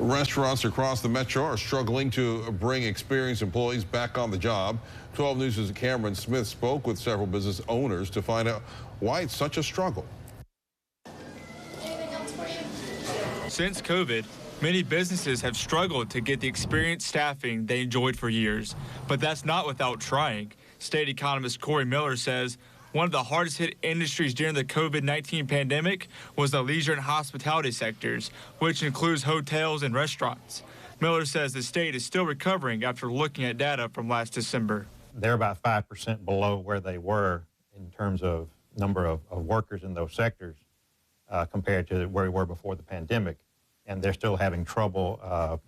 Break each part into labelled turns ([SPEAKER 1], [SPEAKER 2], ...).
[SPEAKER 1] Restaurants across the metro are struggling to bring experienced employees back on the job. 12 News' Cameron Smith spoke with several business owners to find out why it's such a struggle.
[SPEAKER 2] Since COVID, many businesses have struggled to get the experienced staffing they enjoyed for years. But that's not without trying. State economist Corey Miller says one of the hardest hit industries during the COVID-19 pandemic was the leisure and hospitality sectors, which includes hotels and restaurants. Miller says the state is still recovering after looking at data from last December.
[SPEAKER 3] They're about 5% below where they were in terms of number of workers in those sectors compared to where we were before the pandemic. And they're still having trouble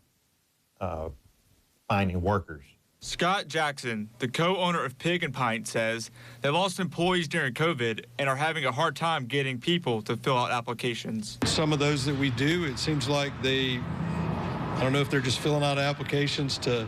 [SPEAKER 3] finding workers.
[SPEAKER 2] Scott Jackson, the co-owner of Pig and Pint, says they lost employees during COVID and are having a hard time getting people to fill out applications.
[SPEAKER 4] Some of those that we do, it seems like I don't know if they're just filling out applications to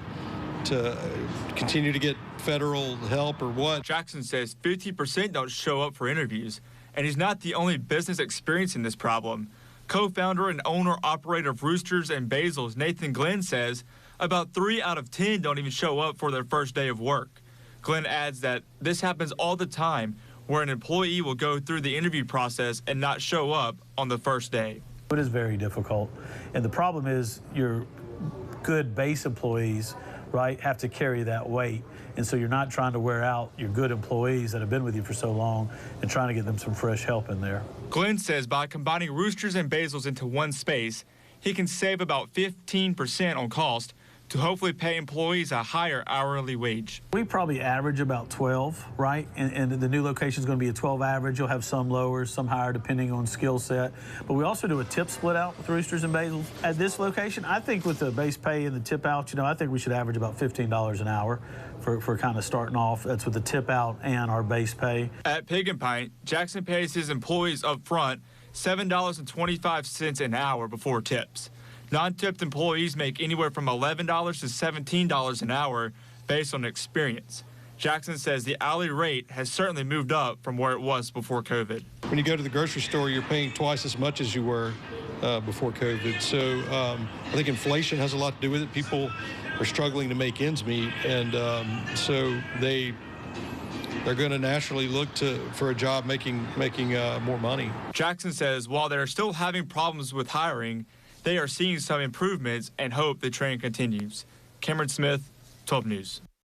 [SPEAKER 4] continue to get federal help or what.
[SPEAKER 2] Jackson says 50% don't show up for interviews, and he's not the only business experiencing this problem. Co-founder and owner-operator of Roosters and Basil's, Nathan Glenn, says about 3 out of 10 don't even show up for their first day of work. Glenn adds that this happens all the time, where an employee will go through the interview process and not show up on the first day.
[SPEAKER 5] It is very difficult, and the problem is your good base employees, right, have to carry that weight, and so you're not trying to wear out your good employees that have been with you for so long and trying to get them some fresh help in there.
[SPEAKER 2] Glenn says by combining Roosters and Basil's into one space, he can save about 15% on cost to hopefully pay employees a higher hourly wage.
[SPEAKER 5] We probably average about 12, right? And the new location is going to be a 12 average. You'll have some lower, some higher, depending on skill set. But we also do a tip split out with Roosters and Basil's. At this location, I think with the base pay and the tip out, I think we should average about $15 an hour for kind of starting off. That's with the tip out and our base pay.
[SPEAKER 2] At Pig and Pint, Jackson pays his employees up front $7.25 an hour before tips. Non-tipped employees make anywhere from $11 to $17 an hour based on experience. Jackson says the hourly rate has certainly moved up from where it was before COVID.
[SPEAKER 4] When you go to the grocery store, you're paying twice as much as you were before COVID. So I think inflation has a lot to do with it. People are struggling to make ends meet, and so they're going to naturally look for a job making more money.
[SPEAKER 2] Jackson says while they're still having problems with hiring, they are seeing some improvements and hope the trend continues. Cameron Smith, 12 News.